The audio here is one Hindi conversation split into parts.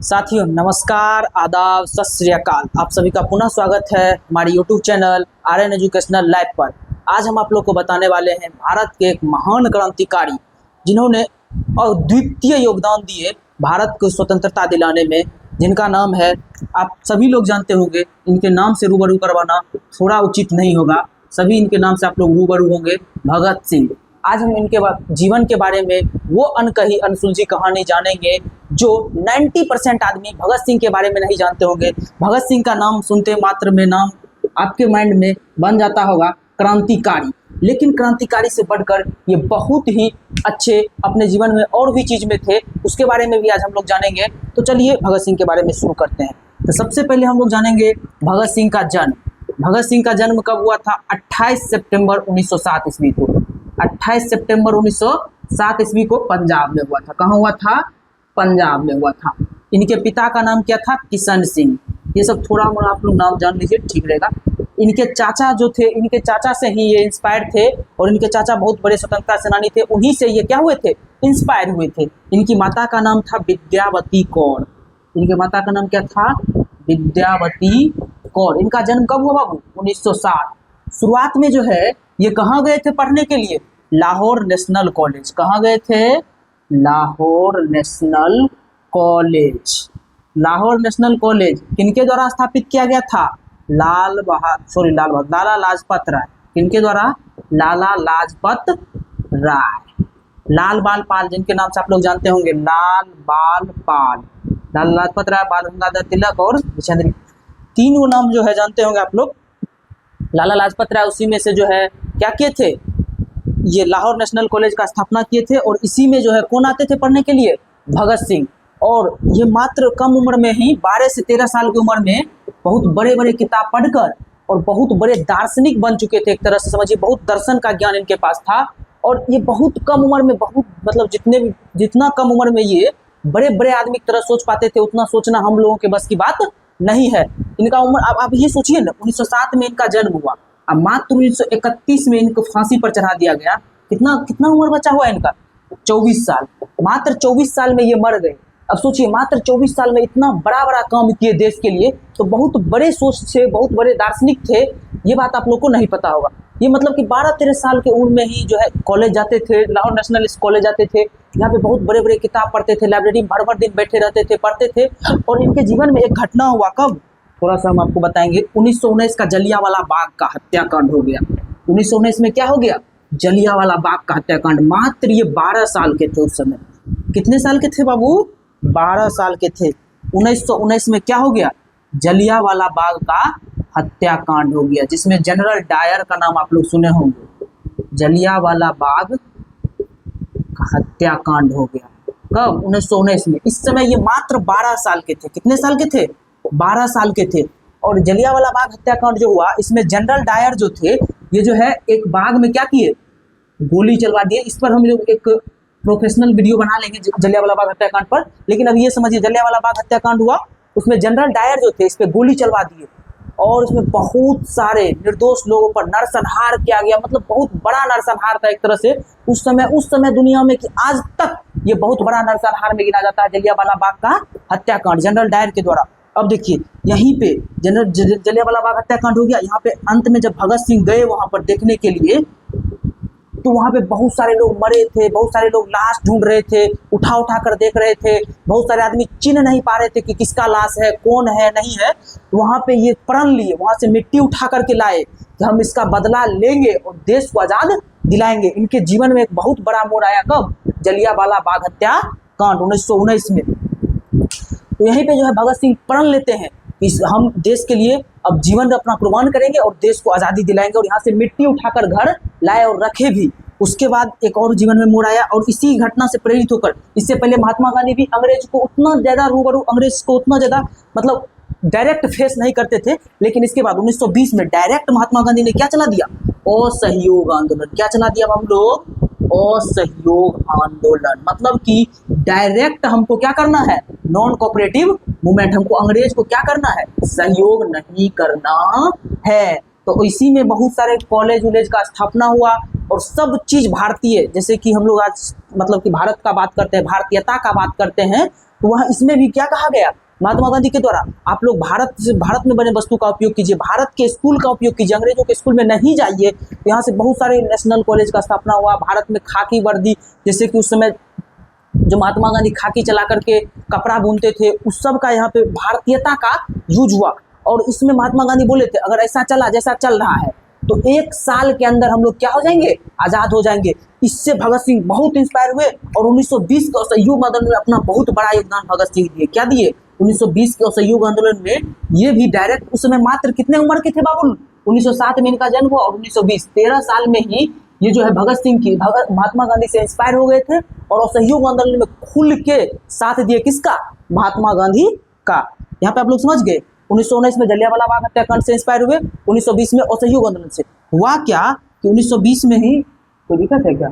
साथियों नमस्कार, आदाब, सत श्री अकाल। आप सभी का पुनः स्वागत है हमारे YouTube channel Aryan educational life पर। आज हम आप लोग को बताने वाले हैं भारत के एक महान क्रांतिकारी जिन्होंने अद्वितीय योगदान दिए भारत को स्वतंत्रता दिलाने में, जिनका नाम है, आप सभी लोग जानते होंगे। इनके नाम से रूबरू करवाना थोड़ा उचित नहीं होगा, सभी इनके नाम से आप लोग रूबरू होंगे, भगत सिंह। आज हम इनके जीवन के बारे में वो अनकही अनसुलझी कहानी जानेंगे जो 90% आदमी भगत सिंह के बारे में नहीं जानते होंगे। भगत सिंह का नाम सुनते मात्र में नाम आपके माइंड में बन जाता होगा क्रांतिकारी, लेकिन क्रांतिकारी से बढ़कर ये बहुत ही अच्छे अपने जीवन में और भी चीज़ में थे, उसके बारे में भी आज हम लोग जानेंगे। तो चलिए भगत सिंह के बारे में शुरू करते हैं। तो सबसे पहले हम लोग जानेंगे भगत सिंह का जन्म। भगत सिंह का जन्म कब हुआ था? 28 सितंबर 1907 ईस्वी को। 28 सितंबर 1907 ईस्वी को पंजाब में हुआ था। कहाँ हुआ था? पंजाब में हुआ था। इनके पिता का नाम क्या था? किशन सिंह। ये सब थोड़ा मोड़ा आप लोग नाम जान लीजिए, ठीक रहेगा। इनके चाचा जो थे, इनके चाचा से ही ये इंस्पायर थे, और इनके चाचा बहुत बड़े स्वतंत्रता सेनानी थे, उन्हीं से ये क्या हुए थे? इंस्पायर हुए थे। इनकी माता का नाम था विद्यावती कौर। इनके माता का नाम क्या था? विद्यावती कौर। इनका जन्म कब हुआ बाबू? 1907। शुरुआत में जो है ये कहाँ गए थे पढ़ने के लिए? Lahore national college. कहाँ गए थे? Lahore national college. Lahore national college किनके द्वारा स्थापित किया गया था? लाला लाजपत राय। किनके द्वारा? लाला लाजपत राय। लाल बाल पाल, जिनके नाम से आप लोग जानते होंगे, लाल बाल पाल। लाला लाजपत राय, बाल गंगाधर तिलक और विचंद्र, तीन वो नाम जो है जानते होंगे आप लोग। लाला लाजपत राय उसी में से जो है क्या किए थे? ये लाहौर नेशनल कॉलेज का स्थापना किए थे, और इसी में जो है कौन आते थे पढ़ने के लिए? भगत सिंह। और ये मात्र कम उम्र में ही 12 से 13 साल की उम्र में बहुत बड़े बड़े किताब पढ़कर और बहुत बड़े दार्शनिक बन चुके थे। एक तरह से समझिए, बहुत दर्शन का ज्ञान इनके पास था। और ये बहुत कम उम्र में, बहुत मतलब जितना कम उम्र में ये बड़े बड़े आदमी की तरह सोच पाते थे, उतना सोचना हम लोगों के बस की बात नहीं है। इनका उम्र, अब आप ये सोचिए ना, 1907 में इनका जन्म हुआ, अब मात्र 1931 में इनको फांसी पर चढ़ा दिया गया। कितना उम्र बचा हुआ है इनका? 24 साल। मात्र 24 साल में ये मर गए। अब सोचिए, मात्र 24 साल में इतना बड़ा बड़ा काम किए देश के लिए, तो बहुत बड़े सोच थे, बहुत बड़े दार्शनिक थे। ये बात आप लोग को नहीं पता होगा। ये मतलब कि 12-13 साल के उम्र में ही जो है कॉलेज जाते थे, लाहौर नेशनल कॉलेज जाते थे। यहाँ पे बहुत बड़े बड़े किताब पढ़ते थे, लाइब्रेरी में भर भर दिन बैठे रहते थे, पढ़ते थे। और इनके जीवन में एक घटना हुआ, कब? थोड़ा सा हम आपको बताएंगे। 1919 का जलियांवाला बाग का हत्याकांड हो गया। 1919 में क्या हो गया? जलियांवाला बाग का हत्याकांड। मात्र ये 12 साल के थे उस समय। कितने साल के थे बाबू? 12 साल के थे। 1919 में क्या हो गया? जलियांवाला बाग का हत्याकांड हो गया, जिसमें जनरल डायर का नाम आप लोग सुने होंगे। जलियांवाला बाग का हत्याकांड हो गया कब? 1919 में। इस समय ये मात्र 12 साल के थे। कितने साल के थे? 12 साल के थे। और जलियांवाला बाग हत्याकांड जो हुआ, इसमें जनरल डायर जो थे, ये जो है एक बाग में क्या किए? गोली चलवा दिए। इस पर हम लोग एक प्रोफेशनल वीडियो बना लेंगे जलियांवाला बाग हत्याकांड पर। लेकिन अब ये समझिए, जलियांवाला बाग हत्याकांड हुआ, उसमें जनरल डायर जो थे इस पे गोली चलवा दिए, और उसमें बहुत सारे निर्दोष लोगों पर नरसंहार किया गया। मतलब बहुत बड़ा नरसंहार था एक तरह से उस समय दुनिया में, कि आज तक ये बहुत बड़ा नरसंहार में गिना जाता है जलियांवाला बाग का हत्याकांड जनरल डायर के द्वारा। अब देखिए, यहीं पे जलियांवाला बाग हत्याकांड हो गया। यहाँ पे अंत में जब भगत सिंह गए वहां पर देखने के लिए, तो वहां पे बहुत सारे लोग मरे थे, बहुत सारे लोग लाश ढूंढ रहे थे, उठा उठा कर देख रहे थे। बहुत सारे आदमी चिन्ह नहीं पा रहे थे कि किसका लाश है, कौन है, नहीं है। वहां पे ये प्रण लिए, वहां से मिट्टी उठा करके लाए कि हम इसका बदला लेंगे और देश को आजाद दिलाएंगे। इनके जीवन में एक बहुत बड़ा मोड़ आया, कब? जलियांवाला बाग हत्याकांड 1919 में। तो यहीं पे जो है भगत सिंह प्रण लेते हैं कि हम देश के लिए अब जीवन अपना कुर्बान करेंगे और देश को आज़ादी दिलाएंगे, और यहाँ से मिट्टी उठाकर घर लाए और रखे भी। उसके बाद एक और जीवन में मोड़ आया, और इसी घटना से प्रेरित होकर, इससे पहले महात्मा गांधी भी अंग्रेज को उतना ज़्यादा अंग्रेज को उतना ज़्यादा मतलब डायरेक्ट फेस नहीं करते थे। लेकिन इसके बाद 1920 में डायरेक्ट महात्मा गांधी ने क्या चला दिया? असहयोग आंदोलन। क्या चला दिया बाबू लोग? असहयोग आंदोलन। मतलब कि डायरेक्ट हमको क्या करना है? Non cooperative movement. हमको अंग्रेज को क्या करना है? सहयोग नहीं करना है। तो इसी में बहुत सारे कॉलेज वॉलेज का स्थापना हुआ, और सब चीज भारतीय, जैसे कि हम लोग आज मतलब कि भारत का बात करते हैं, भारतीयता का बात करते हैं, तो वहाँ इसमें भी क्या कहा गया महात्मा गांधी के द्वारा, आप लोग भारत में बने वस्तु का उपयोग कीजिए, भारत के स्कूल का उपयोग कीजिए, अंग्रेजों के स्कूल में नहीं जाइए। यहाँ से बहुत सारे नेशनल कॉलेज का स्थापना हुआ, भारत में खाकी वर्दी, जैसे कि उस समय जो महात्मा गांधी खाकी चला करके कपड़ा बुनते थे, उस सब का यहाँ पे भारतीयता का यूज हुआ। और इसमें महात्मा गांधी बोले थे अगर ऐसा चला जैसा चल रहा है तो 1 साल के अंदर हम लोग क्या हो जाएंगे, आजाद हो जाएंगे। इससे भगत सिंह बहुत इंस्पायर हुए और 1920 के असहयोग आंदोलन में अपना बहुत बड़ा योगदान भगत सिंह दिए। क्या दिए? 1920 के असहयोग आंदोलन में ये भी डायरेक्ट, उस समय मात्र कितने उम्र के थे बाबुल, 1907 में इनका जन्म हुआ और 1920 13 साल में ही ये जो है भगत सिंह की महात्मा गांधी से इंस्पायर हो गए थे और असहयोग आंदोलन में खुल के साथ दिए किसका, महात्मा गांधी का। यहाँ पे आप लोग समझ गए। 1919 में जलियांवाला बाग हत्याकांड से इंस्पायर हुए, 1920 में असहयोग आंदोलन से। हुआ क्या कि 1920 में ही, कोई दिक्कत है क्या,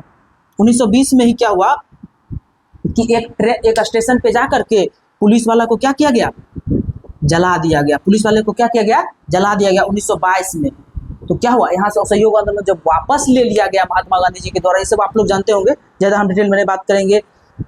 1920 में ही क्या हुआ कि एक स्टेशन पे जा करके पुलिस वाला को क्या किया गया, जला दिया गया। पुलिस वाले को क्या किया गया, जला दिया गया 1922 में। तो क्या हुआ, यहाँ से असहयोग आंदोलन जब वापस ले लिया गया महात्मा गांधी जी के द्वारा, ये सब आप लोग जानते होंगे, ज़्यादा हम डिटेल में बात करेंगे।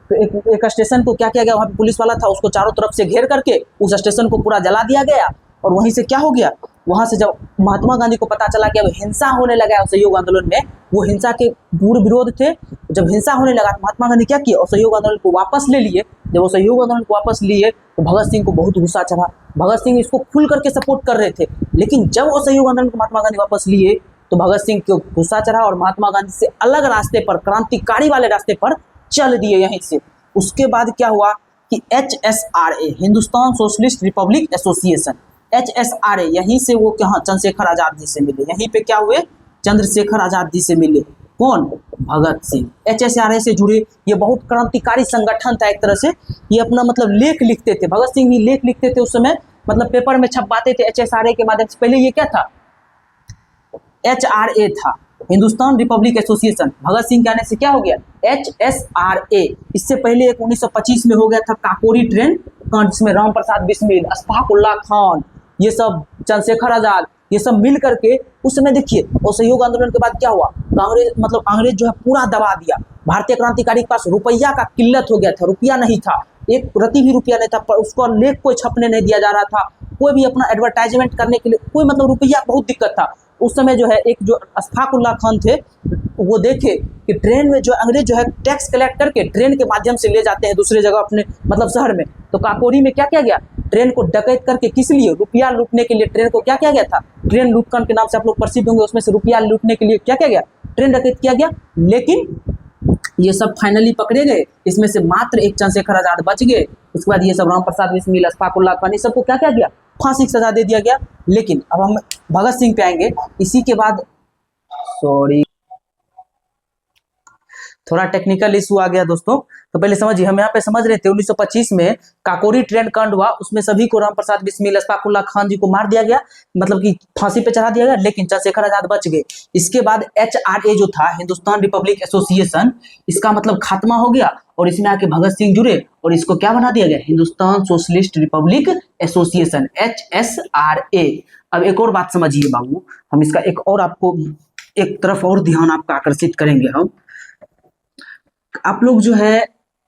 तो एक स्टेशन को क्या किया गया, वहाँ पे पुलिस वाला था, उसको चारों तरफ से घेर करके उस स्टेशन को पूरा जला दिया गया। और वहीं से क्या हो गया, वहाँ से जब महात्मा गांधी को पता चला कि अब हिंसा होने लगा है असहयोग आंदोलन में, वो हिंसा के पूर्ण विरोध थे, जब हिंसा होने लगा तो महात्मा गांधी क्या किए, असहयोग आंदोलन को वापस ले लिए। जब असहयोग आंदोलन को वापस लिए तो भगत सिंह को बहुत गुस्सा चढ़ा। भगत सिंह इसको खुल करके सपोर्ट कर रहे थे, लेकिन जब असहयोग आंदोलन को महात्मा गांधी वापस लिए तो भगत सिंह को गुस्सा चढ़ा और महात्मा गांधी से अलग रास्ते पर, क्रांतिकारी वाले रास्ते पर चल दिए यहीं से। उसके बाद क्या हुआ कि HSRA, Hindustan socialist Republic association, HSRA, यहीं से वो कहाँ, चंद्रशेखर आजाद जी से मिले। यहीं पे क्या हुए, चंद्रशेखर आजाद जी से मिले। कौन, भगत सिंह। HSRA से जुड़े, ये बहुत क्रांतिकारी संगठन था एक तरह से। ये अपना मतलब लेख लिखते थे, भगत सिंह भी लेख लिखते थे उस समय, मतलब पेपर में छपवाते थे HSRA के माध्यम से। पहले ये क्या था, HRA था, हिंदुस्तान रिपब्लिक एसोसिएशन। भगत सिंह के आने से क्या हो गया, HSRA। इससे पहले एक 1925 में हो गया था काकोरी ट्रेन कांड, जिसमें राम प्रसाद बिस्मिल, अशफाक उल्लाह खान, ये सब, चंद्रशेखर आजाद, ये सब मिल करके उस समय देखिए। और सहयोग आंदोलन के बाद क्या हुआ, अंग्रेज जो है पूरा दबा दिया। भारतीय क्रांतिकारी के पास रुपया का किल्लत हो गया था, रुपया नहीं था, एक प्रति भी रुपया नहीं था, पर उसको लेख कोई छपने नहीं दिया जा रहा था, कोई भी अपना एडवर्टाइजमेंट करने के लिए कोई मतलब रुपया, बहुत दिक्कत था उस समय। जो है एक जो अशफाक उल्लाह खान थे, वो देखे कि ट्रेन में जो अंग्रेज जो है टैक्स कलेक्ट करके ट्रेन के माध्यम से ले जाते हैं दूसरे जगह अपने मतलब शहर में। तो काकोरी में क्या किया गया, ट्रेन को डकैत करके, किस लिए, रुपया लूटने के लिए ट्रेन को क्या किया गया था, ट्रेन लूटकांड के नाम से आप लोग प्रसिद्ध होंगे, उसमें से रुपया लूटने के लिए क्या किया गया, ट्रेन डकैत किया गया। लेकिन ये सब फाइनली पकड़े गए, इसमें से मात्र एक चंद्रशेखर आजाद बच गए। उसके बाद ये सब राम प्रसाद बिस्मिल, अशफाक उल्लाह खान, सबको क्या किया गया, फांसी की सजा दे दिया गया। लेकिन अब हम भगत सिंह पे आएंगे। इसी के बाद, सॉरी थोड़ा टेक्निकल इशू आ गया दोस्तों, तो पहले समझिए। हम यहाँ पे समझ रहे थे 1925 में काकोरी ट्रेन कांड हुआ, उसमें सभी को राम प्रसाद बिस्मिल, अशफाक उल्लाह खान जी को मार दिया गया, मतलब कि फांसी पे चढ़ा दिया गया, लेकिन चंद्रशेखर आजाद बच गए। इसके बाद HRA जो था, हिंदुस्तान रिपब्लिक एसोसिएशन, इसका मतलब खात्मा हो गया और इसमें आके भगत सिंह जुड़े और इसको क्या बना दिया गया, Hindustan socialist Republic association, HSRA। अब एक और बात समझिए बाबू, हम इसका एक और आपको एक तरफ और ध्यान आपका आकर्षित करेंगे हम। आप लोग जो है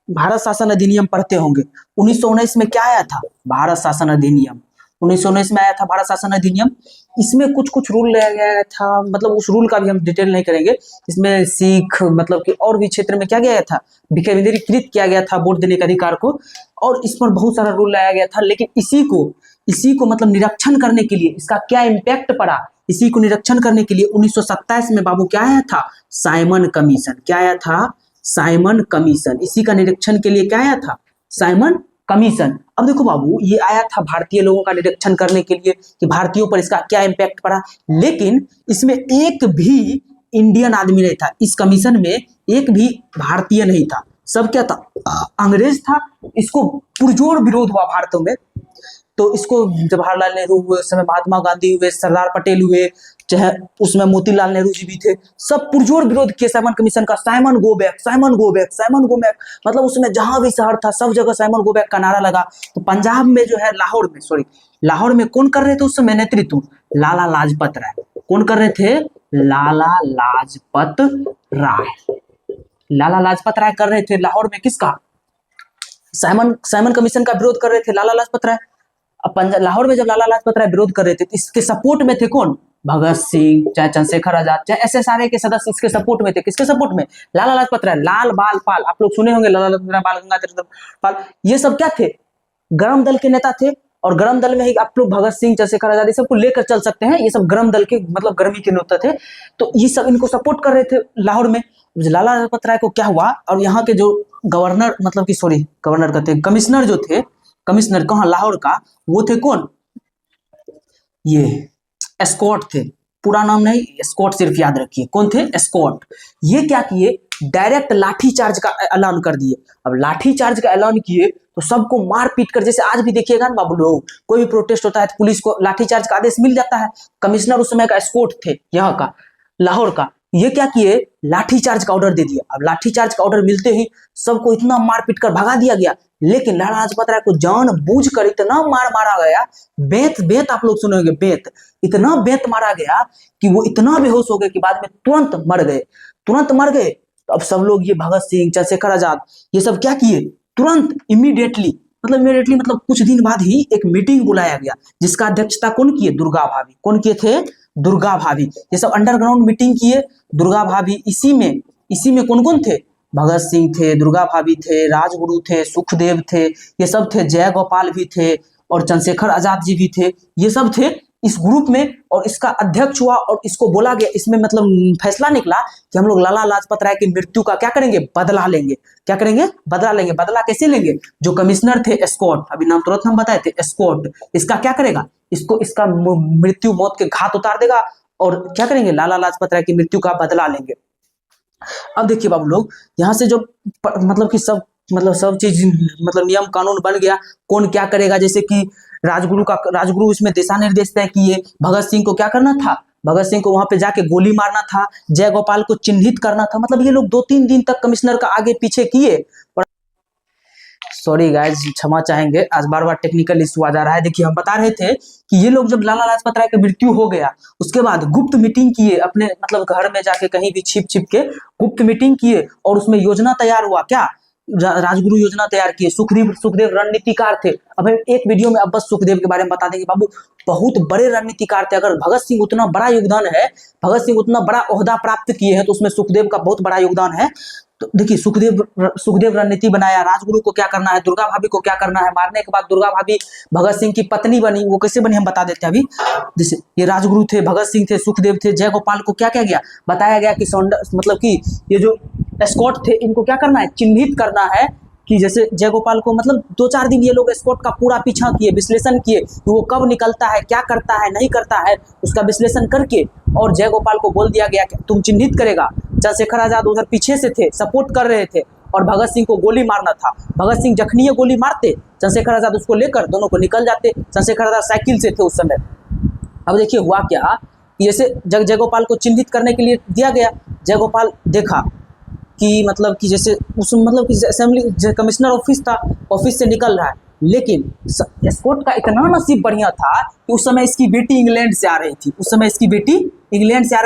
भारत शासन अधिनियम पढ़ते होंगे। 1919 में क्या आया था, भारत शासन अधिनियम। 1919 में आया था भारत शासन अधिनियम। इसमें कुछ कुछ रूल लाया गया था, मतलब उस रूल का भी हम डिटेल नहीं करेंगे। इसमें सिख मतलब कि और भी क्षेत्र में क्या गया था, विकेंद्रीकृत किया गया था वोट देने के अधिकार को, और इस पर बहुत सारा रूल लाया गया था। लेकिन इसी को मतलब निरीक्षण करने के लिए, इसका क्या इम्पैक्ट पड़ा, इसी को निरीक्षण करने के लिए 1927 में बाबू क्या आया था, साइमन कमीशन। क्या आया था, साइमन कमीशन। इसी का निरीक्षण के लिए क्या आया था, साइमन कमीशन। अब देखो बाबू, ये आया था भारतीय लोगों का निरीक्षण करने के लिए कि भारतीयों पर इसका क्या इम्पैक्ट पड़ा, लेकिन इसमें एक भी इंडियन आदमी नहीं था। इस कमीशन में एक भी भारतीय नहीं था, सब क्या था, अंग्रेज था। इसको पुरजोर विरोध हुआ भारतों में। तो इसको जवाहरलाल नेहरू हुए, उस समय महात्मा गांधी हुए, सरदार पटेल हुए, चाहे उसमें मोतीलाल नेहरू जी भी थे, सब पुरजोर विरोध किए साइमन कमीशन का। Simon go back, Simon go back, Simon go back, मतलब उसमें जहां भी शहर था सब जगह साइमन गो बैक का नारा लगा। तो पंजाब में जो है लाहौर में कौन कर रहे थे उस समय नेतृत्व, लाला लाजपत राय। कौन कर रहे थे, लाला लाजपत राय। लाला लाजपत राय कर रहे थे लाहौर में किसका, साइमन कमीशन का विरोध कर रहे थे लाला लाजपत राय। अब लाहौर में जब लाला लाजपत राय विरोध कर रहे थे, इसके सपोर्ट में थे कौन, भगत सिंह, चाहे चंद्रशेखर आजाद, चाहे SSRA के सदस्य इसके सपोर्ट में थे। किसके सपोर्ट में, लाला लाजपत राय। लाल बाल पाल, आप लोग सुने होंगे, लाला लाजपत राय, बाल गंगाधर पाल, ये सब क्या थे, गरम दल के नेता थे। और गरम दल में ही आप लोग भगत सिंह, चंद्रशेखर आजाद, सबको लेकर चल सकते हैं। ये सब गरम दल के मतलब गर्मी के नेता थे। तो ये सब इनको सपोर्ट कर रहे थे लाहौर में। लाला लाजपत राय को क्या हुआ, और यहाँ के जो गवर्नर, मतलब कि सॉरी गवर्नर कहते, कमिश्नर जो थे, कमिश्नर कहाँ, लाहौर का, वो थे कौन, ये एस्कॉट थे। पूरा नाम नहीं, एस्कॉट सिर्फ याद रखिए। कौन थे, एस्कॉट। ये क्या किए, डायरेक्ट लाठी चार्ज का ऐलान कर दिए। अब लाठी चार्ज का ऐलान किए तो सबको मार पीट कर, जैसे आज भी देखिएगा ना बाबू लोग, कोई भी प्रोटेस्ट होता है तो पुलिस को लाठी चार्ज का आदेश मिल जाता है। कमिश्नर उस समय का एस्कॉट थे, यहाँ का, लाहौर का। ये क्या किए, लाठी चार्ज का ऑर्डर दे दिया। अब लाठी चार्ज का ऑर्डर मिलते ही सबको इतना मार पीट कर भगा दिया गया। लेकिन लाला लाजपत राय को जानबूझ कर इतना मार मारा गया, बेत आप लोग सुने होंगे, बेत, इतना बेत मारा गया कि वो इतना बेहोश हो गए कि बाद में तुरंत मर गए। तो अब सब लोग, ये भगत सिंह, चंद्रशेखर आजाद, ये सब क्या किए, तुरंत इमीडिएटली मतलब कुछ दिन बाद ही एक मीटिंग बुलाया गया, जिसका अध्यक्षता कौन किए, दुर्गा भाभी। कौन किए थे, दुर्गा भाभी। ये सब अंडरग्राउंड मीटिंग किए, दुर्गा भाभी। इसी में कौन कौन थे, भगत सिंह थे, दुर्गा भाभी थे, राजगुरु थे, सुखदेव थे, ये सब थे, जय गोपाल भी थे, और चंद्रशेखर आजाद जी भी थे। ये सब थे इस ग्रुप में, और इसका अध्यक्ष हुआ। और इसको बोला गया, इसमें मतलब फैसला निकला कि हम लोग लाला लाजपत राय की मृत्यु का क्या करेंगे, बदला लेंगे। क्या करेंगे, बदला लेंगे। बदला कैसे लेंगे, जो कमिश्नर थे एस्कॉट, अभी नाम तुरंत हम बताए थे, एस्कॉट, इसका क्या करेगा, इसका मृत्यु, मौत के घाट उतार देगा। और क्या करेंगे, लाला लाजपत राय की मृत्यु का बदला लेंगे। अब देखिए बाबू लोग, यहाँ से जो मतलब कि सब चीज नियम कानून बन गया, कौन क्या करेगा। जैसे कि राजगुरु इसमें दिशा निर्देश तय किए। भगत सिंह को क्या करना था, भगत सिंह को वहां पे जाके गोली मारना था। जय गोपाल को चिन्हित करना था। मतलब ये लोग 2-3 दिन तक कमिश्नर का आगे पीछे किए। सॉरी गाइस, क्षमा चाहेंगे, आज बार टेक्निकल इशू आ जा रहा है। देखिए, हम बता रहे थे कि ये लोग जब लाला लाजपत राय की मृत्यु हो गया, उसके बाद गुप्त मीटिंग किए, अपने मतलब घर में जाके कहीं भी छिप के गुप्त मीटिंग किए, और उसमें योजना तैयार हुआ। क्या, राजगुरु योजना तैयार किए। सुखदेव रणनीतिकार थे। अब एक वीडियो में अब बस सुखदेव के बारे में बता देंगे बाबू, बहुत बड़े रणनीतिकार थे। अगर भगत सिंह उतना बड़ा योगदान है, भगत सिंह उतना बड़ा ओहदा प्राप्त किए हैं, तो उसमें सुखदेव का बहुत बड़ा योगदान है। तो देखिए, सुखदेव रणनीति बनाया, राजगुरु को क्या करना है, दुर्गा भाभी को क्या करना है। मारने के बाद दुर्गा भाभी भगत सिंह की पत्नी बनी। वो कैसे बनी हम बता देते हैं अभी। जैसे ये राजगुरु थे, भगत सिंह थे, सुखदेव थे, जय गोपाल को क्या किया, बताया गया कि मतलब कि ये जो एस्कॉट थे, इनको क्या करना है, चिन्हित करना है। कि जैसे जय गोपाल को मतलब 2-4 दिन ये लोग एस्कॉट का पूरा पीछा किए, विश्लेषण किए कि वो कब निकलता है, क्या करता है, नहीं करता है, उसका विश्लेषण करके। और जय गोपाल को बोल दिया गया कि तुम चिन्हित करेगा। चंद्रशेखर आजाद उधर पीछे से थे, सपोर्ट कर रहे थे, और भगत सिंह को गोली मारना था। भगत सिंह जखनी गोली मारते, चंद्रशेखर आजाद उसको लेकर दोनों को निकल जाते। चंद्रशेखर आजाद साइकिल से थे उस समय। अब देखिए हुआ क्या, जैसे जय गोपाल को चिन्हित करने के लिए दिया गया। जय गोपाल देखा कि मतलब कि जैसे असेंबली कमिश्नर ऑफिस था, ऑफिस से निकल रहा है, लेकिन एस्कॉट का इतना नसीब बढ़िया था कि उस समय इसकी बेटी इंग्लैंड से आ रही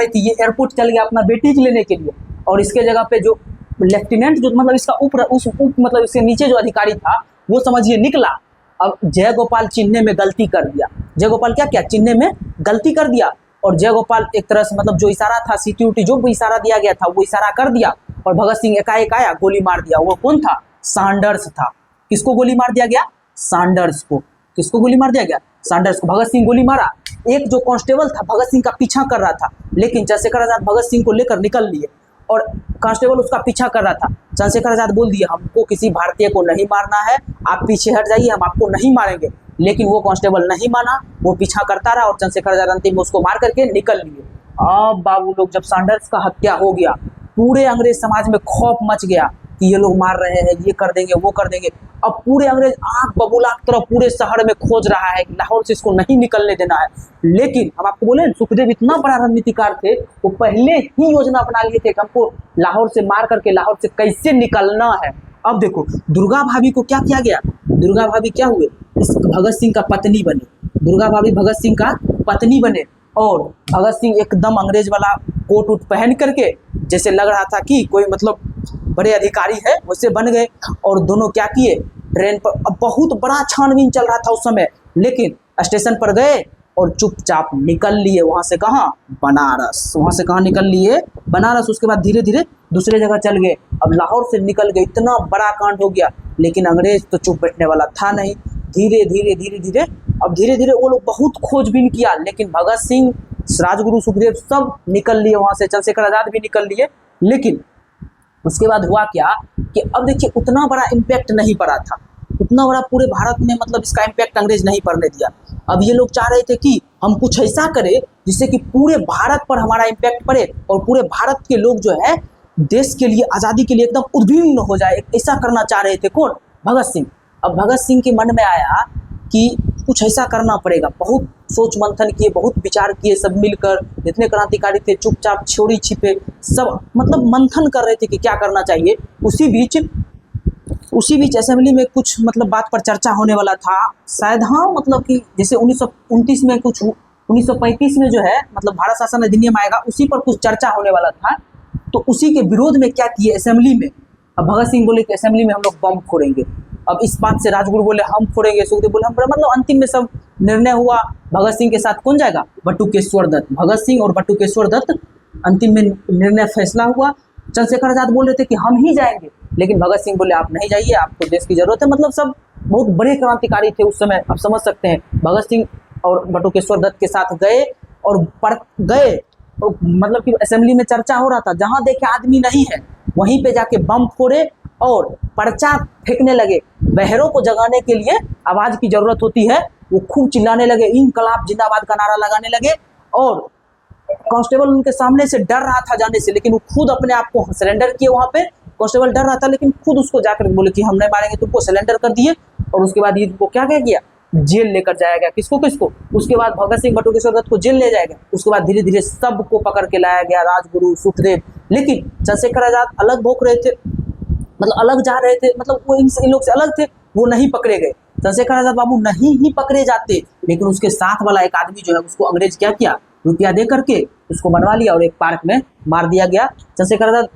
थी। ये एयरपोर्ट चल गया अपना बेटी को लेने के लिए, और इसके जगह पे जो लेफ्टिनेंट, जो मतलब इसका मतलब इसके नीचे जो अधिकारी था, वो समझिए निकला। अब जय गोपाल चिन्हने में गलती कर दिया। जय गोपाल क्या चिन्हने में गलती कर दिया, और जय गोपाल एक तरह से मतलब जो इशारा था, सिक्योरिटी जो भी इशारा दिया गया था, वो इशारा कर दिया, और भगत सिंह एकाएक आया, गोली मार दिया। वो कौन था, सैंडर्स था। किसको गोली मार दिया गया, सैंडर्स को। किसको गोली मार दिया गया, सैंडर्स को। भगत सिंह गोली मारा। एक जो कांस्टेबल था भगत सिंह का पीछा कर रहा था, लेकिन चंद्रशेखर आजाद भगत सिंह को लेकर निकल लिए, और कांस्टेबल उसका पीछा कर रहा था। चंद्रशेखर आजाद बोल दिया, हमको किसी भारतीय को नहीं मारना है, आप पीछे हट जाइए, हम आपको नहीं मारेंगे। लेकिन वो कांस्टेबल नहीं माना, वो पीछा करता रहा, और चंद्रशेखर आजाद अंतिम में उसको मार करके निकल लिए। अब बाबू लोग, जब सैंडर्स का हत्या हो गया, पूरे अंग्रेज समाज में खौफ मच गया कि ये लोग मार रहे हैं, ये कर देंगे, वो कर देंगे। अब पूरे अंग्रेज आंख बबूला की तरह पूरे शहर में खोज रहा है कि लाहौर से इसको नहीं निकलने देना है। लेकिन हम आपको बोले, सुखदेव इतना बड़ा रणनीतिकार थे, वो पहले ही योजना बना लिए थे कि हमको लाहौर से मार करके लाहौर से कैसे निकलना है। अब देखो, दुर्गा भाभी को क्या किया गया, दुर्गा भाभी क्या हुए, इस भगत सिंह का पत्नी बने। दुर्गा भाभी भगत सिंह का पत्नी बने, और भगत सिंह एकदम अंग्रेज वाला कोट उट पहन करके जैसे लग रहा था कि कोई मतलब बड़े अधिकारी है वैसे बन गए। और दोनों क्या किए, ट्रेन पर, अब बहुत बड़ा छानबीन चल रहा था उस समय, लेकिन स्टेशन पर गए और चुपचाप निकल लिए वहाँ से। कहाँ? बनारस। वहाँ से कहाँ निकल लिए? बनारस। उसके बाद धीरे धीरे दूसरे जगह चल गए। अब लाहौर से निकल गए, इतना बड़ा कांड हो गया, लेकिन अंग्रेज तो चुप बैठने वाला था नहीं। धीरे धीरे धीरे धीरे अब धीरे धीरे वो लोग बहुत खोजबीन किया, लेकिन भगत सिंह, राजगुरु, सुखदेव सब निकल लिए वहाँ से, चंद्रशेखर आज़ाद भी निकल लिए। लेकिन उसके बाद हुआ क्या कि अब देखिए उतना बड़ा इम्पैक्ट नहीं पड़ा था, उतना बड़ा पूरे भारत में मतलब इसका इम्पैक्ट अंग्रेज नहीं पड़ने दिया। अब ये लोग चाह रहे थे कि हम कुछ ऐसा करें जिससे कि पूरे भारत पर हमारा इम्पैक्ट पड़े और पूरे भारत के लोग जो है देश के लिए, आज़ादी के लिए एकदम उद्विग्न हो जाए। ऐसा करना चाह रहे थे कौन? भगत सिंह। अब भगत सिंह के मन में आया कि कुछ ऐसा करना पड़ेगा। बहुत सोच मंथन किए, बहुत विचार किए, सब मिलकर, जितने क्रांतिकारी थे चुपचाप छोड़ी छिपे सब मतलब मंथन कर रहे थे कि क्या करना चाहिए। उसी बीच असेंबली में कुछ मतलब बात पर चर्चा होने वाला था शायद, हाँ मतलब कि जैसे 1929 में कुछ 1935 में जो है मतलब भारत शासन अधिनियम आएगा, उसी पर कुछ चर्चा होने वाला था। तो उसी के विरोध में क्या किए असेंबली में, अब भगत सिंह बोले कि असेंबली में हम लोग बम फोड़ेंगे। अब इस बात से राजगुरु बोले हम फोड़ेंगे, सुखदेव बोले हम फोड़ेंगे। मतलब अंतिम में सब निर्णय हुआ, भगत सिंह के साथ कौन जाएगा? बटुकेश्वर दत्त। भगत सिंह और बटुकेश्वर दत्त, अंतिम में निर्णय फैसला हुआ। चंद्रशेखर आज़ाद बोल रहे थे कि हम ही जाएंगे, लेकिन भगत सिंह बोले आप नहीं जाइए, आपको देश की जरूरत है। मतलब सब बहुत बड़े क्रांतिकारी थे उस समय, आप समझ सकते हैं। भगत सिंह और बटुकेश्वर दत्त के साथ गए और गए तो मतलब कि असेंबली में चर्चा हो रहा था, जहां देखे आदमी नहीं है वहीं पे जाके बम फोड़े और पर्चा फेंकने लगे। बहरों को जगाने के लिए आवाज की जरूरत होती है, वो खूब चिल्लाने लगे, इनकलाब जिंदाबाद का नारा लगाने लगे। और कांस्टेबल उनके सामने से डर रहा था जाने से, लेकिन वो खुद अपने आप को सरेंडर किए। वहां पे कांस्टेबल डर रहा था, लेकिन खुद उसको जाकर बोले कि हम नहीं मारेंगे तुमको, सरेंडर कर दिए। और उसके बाद ये वो क्या किया, जेल लेकर जाया गया। किसको? उसके बाद भगत सिंह, बटुकेश्वर दत्त को जेल ले जाया गया। उसके बाद धीरे धीरे सबको पकड़ के लाया गया, राजगुरु, सुखदेव। लेकिन चंद्रशेखर आजाद अलग भोग रहे थे, मतलब अलग जा रहे थे, मतलब वो इन लोग से अलग थे, वो नहीं पकड़े गए। चंद्रशेखर आजाद बाबू नहीं ही पकड़े जाते, लेकिन उसके साथ वाला एक आदमी जो है उसको अंग्रेज क्या किया, रुपया दे करके उसको बनवा लिया और एक पार्क में मार दिया गया। चंद्रशेखर आजाद,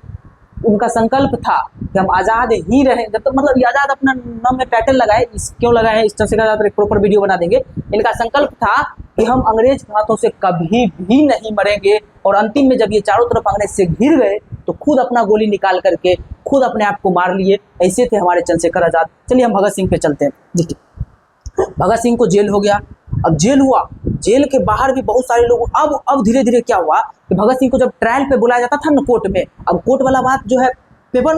उनका संकल्प था कि हम आज़ाद ही रहें जब तक, मतलब ये आज़ाद अपना नाम में टाइटल लगाए, क्यों लगाए हैं इस चंद्रशेखर आजाद पर एक प्रॉपर वीडियो बना देंगे। इनका संकल्प था कि हम अंग्रेज के हाथों से कभी भी नहीं मरेंगे। और अंतिम में जब ये चारों तरफ अंग्रेज से घिर गए तो खुद अपना गोली निकाल करके खुद अपने आप को मार लिए। ऐसे थे हमारे चंद्रशेखर आजाद। चलिए हम भगत सिंह पे चलते हैं। देखिए भगत सिंह को जेल हो गया। अब जेल हुआ, जेल के बाहर भी बहुत सारे लोग। अब धीरे धीरे क्या हुआ कि भगत सिंह को जब ट्रायल पे बुलाया जाता था ना कोर्ट में, अब कोर्ट वाला बात जो है पेपर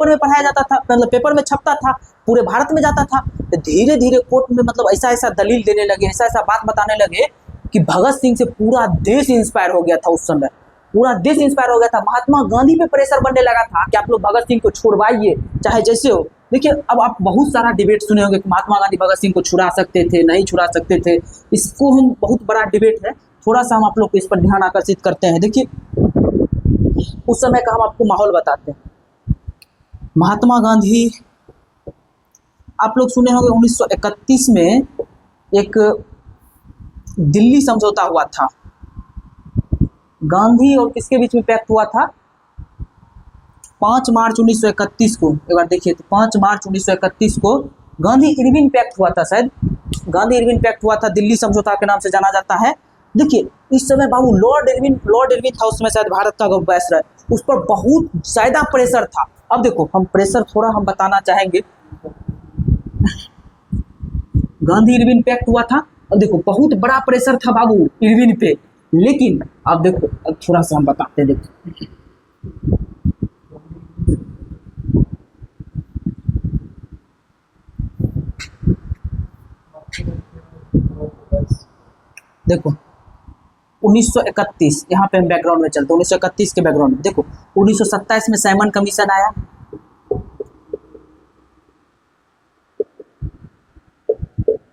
में पढ़ाया जाता था, मतलब पेपर में छपता था, पूरे भारत में जाता था। तो धीरे धीरे कोर्ट में मतलब ऐसा दलील देने लगे, ऐसा बात बताने लगे कि भगत सिंह से पूरा देश इंस्पायर हो गया था। उस समय पूरा देश इंस्पायर हो गया था। महात्मा गांधी पे प्रेशर बनने लगा था कि आप लोग भगत सिंह को छुड़वाइए, चाहे जैसे हो। देखिए अब आप बहुत सारा डिबेट सुने होंगे कि महात्मा गांधी भगत सिंह को छुड़ा सकते थे, नहीं छुड़ा सकते थे। इसको हम बहुत बड़ा डिबेट है, थोड़ा सा हम आप लोग को इस पर ध्यान आकर्षित करते हैं। देखिए उस समय का हम आपको माहौल बताते हैं। महात्मा गांधी, आप लोग सुने होंगे 1931 में एक दिल्ली समझौता हुआ था। गांधी और किसके बीच में पैक्ट हुआ था? 5 मार्च 1931 को। एक बार देखिए तो 5 मार्च 1931 को गांधी इरविन पैक्ट हुआ था। शायद गांधी इरविन पैक्ट हुआ था, दिल्ली समझौता के नाम से जाना जाता है। देखिए इस समय बाबू लॉर्ड इरविन था उसमें, शायद भारत का वायसराय, उस पर बहुत ज्यादा प्रेशर था। अब देखो हम प्रेशर थोड़ा हम बताना चाहेंगे। गांधी इरविन पैक्ट हुआ था और देखो बहुत बड़ा प्रेशर था बाबू इरविन पे। लेकिन अब देखो अब थोड़ा सा हम बताते हैं। देखो 1931, यहाँ पे हम बैकग्राउंड में चलते हैं। 1931 के बैकग्राउंड में देखो 1927 में साइमन कमीशन आया।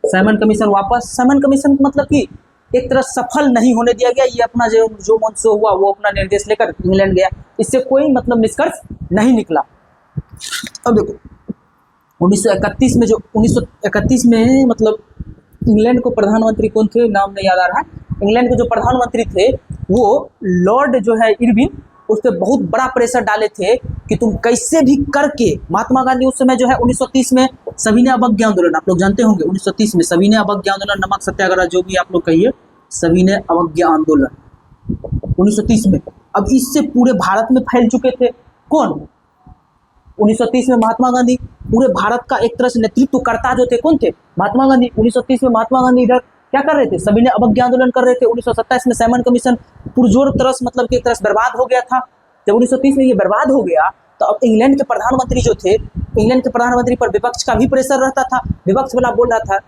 साइमन कमीशन वापस, साइमन कमीशन मतलब कि एक तरह सफल नहीं होने दिया गया। ये अपना जो मंशो हुआ वो अपना निर्देश लेकर इंग्लैंड गया, इससे कोई मतलब निष्कर्ष नहीं निकला। अब देखो 1931 में, जो 1931 में मतलब इंग्लैंड को प्रधानमंत्री कौन थे, नाम नहीं याद आ रहा है। इंग्लैंड के जो प्रधानमंत्री थे वो लॉर्ड जो है इरविन उस पर बहुत बड़ा प्रेशर डाले थे कि तुम कैसे भी करके, महात्मा गांधी उस समय जो है 1930 में सविनय अवज्ञा आंदोलन, आप लोग जानते होंगे 1930 में सविनय अवज्ञा आंदोलन, नमक सत्याग्रह, जो भी आप लोग कहिए, सविनय अवज्ञा आंदोलन 1930 में। अब इससे पूरे भारत में फैल चुके थे कौन, 1930 में महात्मा गांधी पूरे भारत का एक तरह से नेतृत्व करता जो थे, कौन थे, महात्मा गांधी। 1930 में महात्मा गांधी इधर क्या कर रहे थे, सविनय अवज्ञा आंदोलन कर रहे थे। 1927 में साइमन कमीशन पुरजोर तरस मतलब कि एक तरह से बर्बाद हो गया था। जब 1930 में ये बर्बाद हो गया तो अब इंग्लैंड के प्रधानमंत्री जो थे, इंग्लैंड के प्रधानमंत्री पर विपक्ष का भी प्रेशर रहता था। विपक्ष वाला बोल रहा था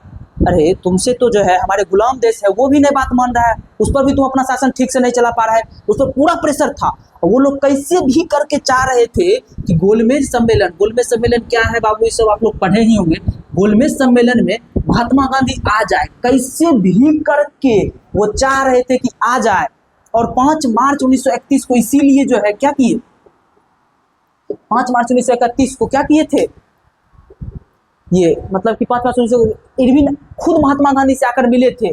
अरे तुमसे तो जो है हमारे गुलाम देश है वो भी नहीं बात मान रहा है, उस पर भी तुम अपना शासन ठीक से नहीं चला पा रहा है, उस पर पूरा प्रेशर था। और वो लोग कैसे भी करके चाह रहे थे कि गोलमेज सम्मेलन, गोलमेज सम्मेलन क्या है बाबू, ये सब आप लोग पढ़े ही होंगे। गोलमेज सम्मेलन में महात्मा गांधी आ जाए, कैसे भी करके वो चाह रहे थे कि आ जाए। और 5 मार्च 1931 को इसीलिए जो है क्या किए, 5 मार्च 1931 को क्या किए थे ये, मतलब कि 5 मार्च 1931 इरविन खुद महात्मा गांधी से आकर मिले थे।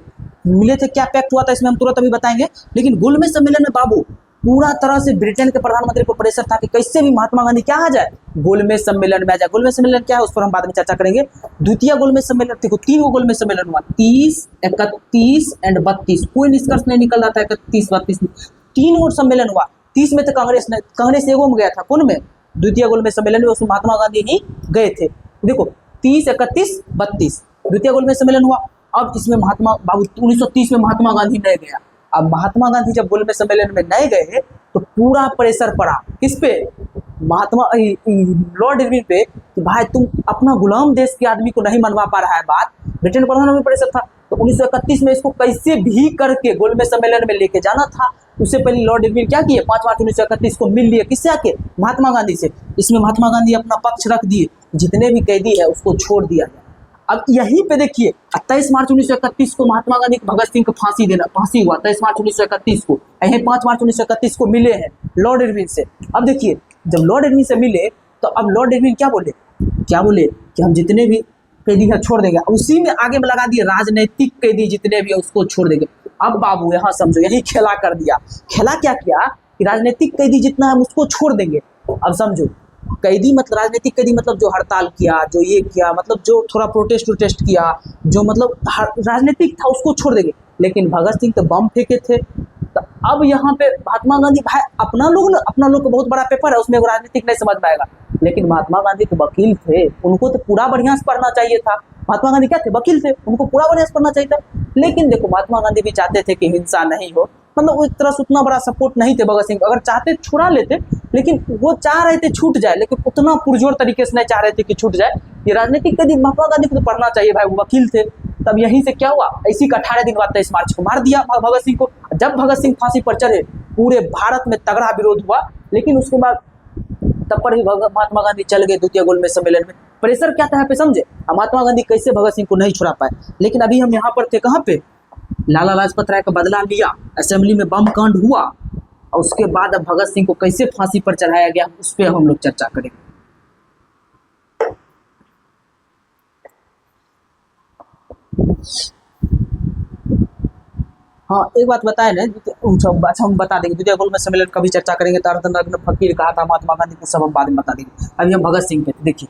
क्या पैक्ट हुआ था इसमें हम तुरंत अभी बताएंगे। लेकिन गोलमेज सम्मेलन में बाबू पूरा तरह से ब्रिटेन के प्रधानमंत्री को प्रेशर था कि कैसे भी महात्मा गांधी क्या आ जाए, गोलमेज सम्मेलन में आ जाए। गोलमेज सम्मेलन क्या है उस पर हम बाद में चर्चा करेंगे। द्वितीय गोलमेज सम्मेलन, देखो 3 गोलमेज सम्मेलन हुआ, 30, 31 एंड 32। कोई निष्कर्ष नहीं निकल रहा था 31, 32 में, 3 और सम्मेलन हुआ। 30 में तो कांग्रेस एगो में गया था, कौन में, द्वितीय गोलमेज सम्मेलन में, उसमें महात्मा गांधी ही गए थे। देखो 30, 31, 32 द्वितीय गोलमेज सम्मेलन हुआ। अब इसमें महात्मा बाबू 1930 में महात्मा गांधी नहीं गया। अब महात्मा गांधी जब गोलमेज सम्मेलन में नहीं गए तो पूरा प्रेशर पड़ा किस पे, महात्मा लॉर्ड इरविन पे, कि भाई तुम अपना गुलाम देश के आदमी को नहीं मनवा पा रहा है बात। ब्रिटेन प्रधानमंत्री प्रेशर था तो 1931 में इसको कैसे भी करके गोलमेज सम्मेलन में लेके जाना था। उससे पहले लॉर्ड इरविन क्या किए, 5 मार्च 1931 को मिल लिए, किससे आके, महात्मा गांधी से। इसमें महात्मा गांधी अपना पक्ष रख दिए, जितने भी कैदी है उसको छोड़ दिया गया। अब यहीं पे देखिए 23 मार्च 1931 को महात्मा गांधी को भगत सिंह को फांसी हुआ, 23 मार्च 1931 को। यहीं 5 मार्च 1931 को मिले हैं लॉर्ड इरविन से। अब देखिए जब लॉर्ड इरविन से मिले तो अब लॉर्ड इरविन क्या बोले कि हम जितने भी कैदी है छोड़ देंगे। उसी में आगे में लगा दिए राजनीतिक कैदी जितने भी है उसको छोड़ देंगे। अब बाबू यहाँ समझो, यही खेला कर दिया। खेला क्या किया कि राजनीतिक कैदी जितना है उसको छोड़ देंगे। अब समझो कैदी मतलब राजनीतिक कैदी मतलब जो हड़ताल किया, जो ये किया, मतलब जो थोड़ा प्रोटेस्ट किया, जो मतलब राजनीतिक था उसको छोड़ देंगे। लेकिन भगत सिंह तो बम फेंके थे। तो अब यहाँ पे महात्मा गांधी, भाई अपना लोग का बहुत बड़ा पेपर है, उसमें राजनीतिक नहीं समझ पाएगा। लेकिन महात्मा गांधी तो वकील थे, उनको तो पूरा बढ़िया से पढ़ना चाहिए था। महात्मा गांधी क्या थे, वकील थे, उनको पूरा बढ़िया से पढ़ना चाहिए था। लेकिन देखो महात्मा गांधी भी चाहते थे कि हिंसा नहीं हो, मतलब एक तरह से उतना बड़ा सपोर्ट नहीं थे भगत सिंह। अगर चाहते छुड़ा लेते, लेकिन वो चाह रहे थे छूट जाए, लेकिन उतना पुरजोर तरीके से नहीं चाह रहे थे कि छूट जाए। ये राजनीतिक कैदी महात्मा गांधी को तो पढ़ना चाहिए भाई, वो वकील थे। तब यहीं से क्या हुआ, इसी का 18 दिन बाद 23 मार्च को मार दिया भगत सिंह को। जब भगत सिंह फांसी पर चढ़े पूरे भारत में तगड़ा विरोध हुआ, लेकिन उसके बाद तब पर ही महात्मा गांधी चल गए द्वितीय गोलमेज सम्मेलन में। प्रेशर क्या था यहाँ पे समझे, महात्मा गांधी कैसे भगत सिंह को नहीं छुड़ा पाए। लेकिन अभी हम यहाँ पर थे कहाँ पे, लाला लाजपत राय का बदला लिया, असेंबली में बम कांड हुआ, और उसके बाद अब भगत सिंह को कैसे फांसी पर चढ़ाया गया उस पर हम लोग चर्चा करेंगे। हाँ एक बात बताए ना, अच्छा हम बता देंगे, द्वितीय गोलमेज सम्मेलन का भी चर्चा करेंगे। तारतंत्र फकीर कहा था महात्मा गांधी को, सब हम बाद में बता देंगे। अभी हम भगत सिंह पे देखिए,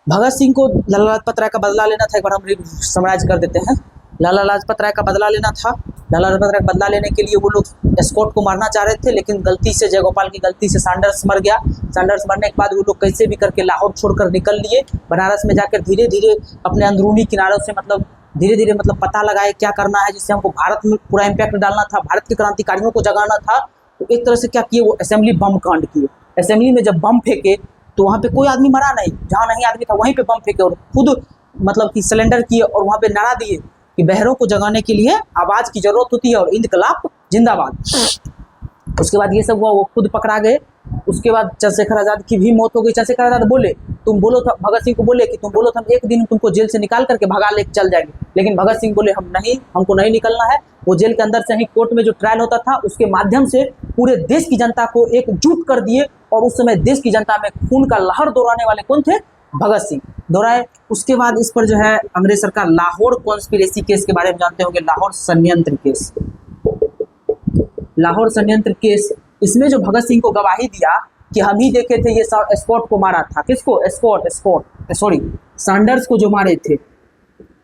भगत सिंह को लाला लाजपत राय का बदला लेना था। एक बार हम समराइज कर देते हैं। लाला लाजपत राय का बदला लेना था। लाला लाजपत राय का बदला लेने के लिए वो लोग एस्कॉर्ट को मारना चाह रहे थे, लेकिन गलती से जयगोपाल की गलती से सैंडर्स मर गया। सैंडर्स मरने के बाद वो लोग कैसे भी करके लाहौर छोड़कर निकल लिए। बनारस में जाकर धीरे धीरे अपने अंदरूनी किनारों से मतलब धीरे धीरे मतलब पता लगाए क्या करना है, जिससे हमको भारत में पूरा इम्पैक्ट डालना था, भारत के क्रांतिकारियों को जगाना था। तो एक तरह से क्या किए, वो असेंबली बम कांड किए। असेंबली में जब बम फेंके तो वहाँ पे कोई आदमी मरा नहीं, जहाँ नहीं आदमी था वहीं पे बम फेंके और खुद मतलब कि सिलेंडर किए और वहाँ पे नारा दिए कि बहरों को जगाने के लिए आवाज़ की जरूरत होती है और इनकलाब जिंदाबाद। उसके बाद ये सब हुआ, वो खुद पकड़ा गए। उसके बाद चंद्रशेखर आज़ाद की भी मौत हो गई। चंद्रशेखर आज़ाद बोले तुम बोलो था, भगत सिंह को बोले कि तुम बोलो था हम एक दिन तुमको जेल से निकाल करके भगा ले चल जाएंगे, लेकिन भगत सिंह बोले हम नहीं, हमको नहीं निकलना है। वो जेल के अंदर से ही कोर्ट में जो ट्रायल होता था उसके माध्यम से पूरे देश की जनता को एकजुट कर दिए, और उस समय देश की जनता में खून का लहर दौड़ाने वाले कौन थे, भगत सिंह दौड़ाए। उसके बाद इस पर जो है अंग्रेज सरकार लाहौर कॉन्स्पिरेसी केस के बारे में जानते होंगे, लाहौर षड्यंत्र केस। लाहौर षड्यंत्र केस, इसमें जो भगत सिंह को गवाही दिया कि हम ही देखे थे ये स्कॉट को मारा था, किसको, सैंडर्स को जो मारे थे,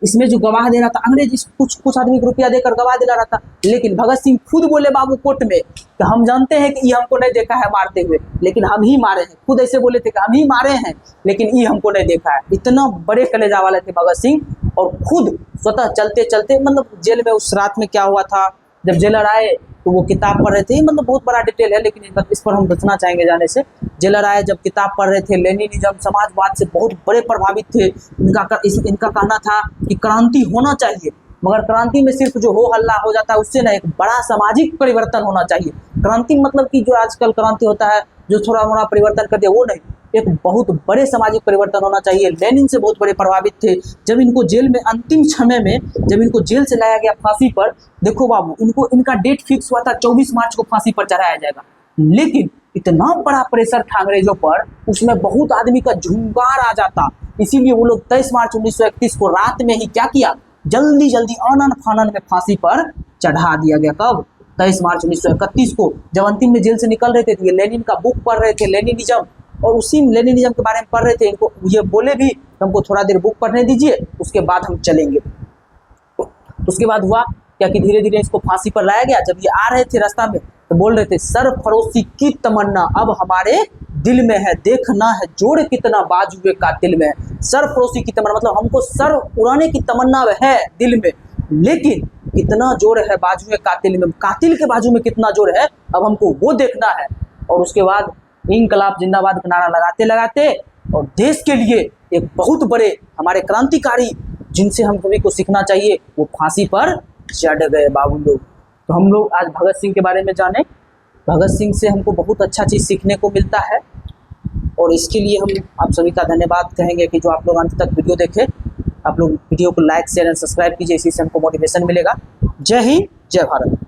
इसमें जो गवाह दे रहा था अंग्रेज, कुछ आदमी को रुपया देकर गवाह दिला रहा था। लेकिन भगत सिंह खुद बोले बाबू कोर्ट में कि हम जानते हैं कि ये हमको नहीं देखा है मारते हुए, लेकिन हम ही मारे हैं, खुद ऐसे बोले थे कि हम ही मारे हैं लेकिन ये हमको नहीं देखा है। इतना बड़े कलेजा वाले थे भगत सिंह, और खुद स्वतः चलते चलते, मतलब जेल में उस रात में क्या हुआ था, जब जेलर आए तो वो किताब पढ़ रहे थे, मतलब बहुत बड़ा डिटेल है लेकिन इस पर हम बचना चाहेंगे जाने से। जेलर आए जब किताब पढ़ रहे थे, लेनिनिज्म समाजवाद से बहुत बड़े प्रभावित थे। इनका कहना था कि क्रांति होना चाहिए, मगर क्रांति में सिर्फ जो हो हल्ला हो जाता है उससे ना, एक बड़ा सामाजिक परिवर्तन होना चाहिए। क्रांति मतलब कि जो आजकल क्रांति होता है जो थोड़ा मोड़ा परिवर्तन कर दे, वो नहीं, एक बहुत बड़े सामाजिक परिवर्तन होना चाहिए। लेनिन से बहुत बड़े प्रभावित थे। जब इनको जेल में अंतिम समय में जब इनको जेल से लाया गया फांसी पर, देखो बाबू, इनका डेट फिक्स हुआ था 24 मार्च को फांसी पर चढ़ाया जाएगा, लेकिन इतना बड़ा प्रेशर था अंग्रेजों पर, उसमें बहुत आदमी का झुंकार आ जाता, इसीलिए वो लोग 23 मार्च 1931 को रात में ही क्या किया, जल्दी आनन फानन में फांसी पर चढ़ा दिया गया। कब, 23 मार्च 1931 को, जब अंतिम में जेल से निकल रहे थे तो ये लेनिन का बुक पढ़ रहे थे, लेनिनिज्म, और उसी लेनिनिज्म के बारे में पढ़ रहे थे। इनको ये बोले भी हमको थोड़ा देर बुक पढ़ने दीजिए, उसके बाद हम चलेंगे। तो उसके बाद हुआ क्या कि धीरे धीरे इसको फांसी पर लाया गया। जब ये आ रहे थे रास्ता में तो बोल रहे थे, सरफरोशी की तमन्ना अब हमारे दिल में है, देखना है जोड़ कितना बाजुए कातिल में है। सरफरोशी की तमन्ना मतलब हमको सर उड़ाने की तमन्ना है दिल में, लेकिन कितना जोर है बाजुए कातिल में, कातिल के बाजू में कितना जोर है, अब हमको वो देखना है। और उसके बाद इंकलाब जिंदाबाद का नारा लगाते लगाते और देश के लिए एक बहुत बड़े हमारे क्रांतिकारी जिनसे हम सभी को सीखना चाहिए, वो फांसी पर चढ़ गए बाबू लोग। तो हम लोग आज भगत सिंह के बारे में जाने। भगत सिंह से हमको बहुत अच्छा चीज़ सीखने को मिलता है, और इसके लिए हम आप सभी का धन्यवाद कहेंगे कि जो आप लोग अंत तक वीडियो देखे। आप लोग वीडियो को लाइक शेयर एंड सब्सक्राइब कीजिए, इसी से हमको मोटिवेशन मिलेगा। जय हिंद, जय भारत।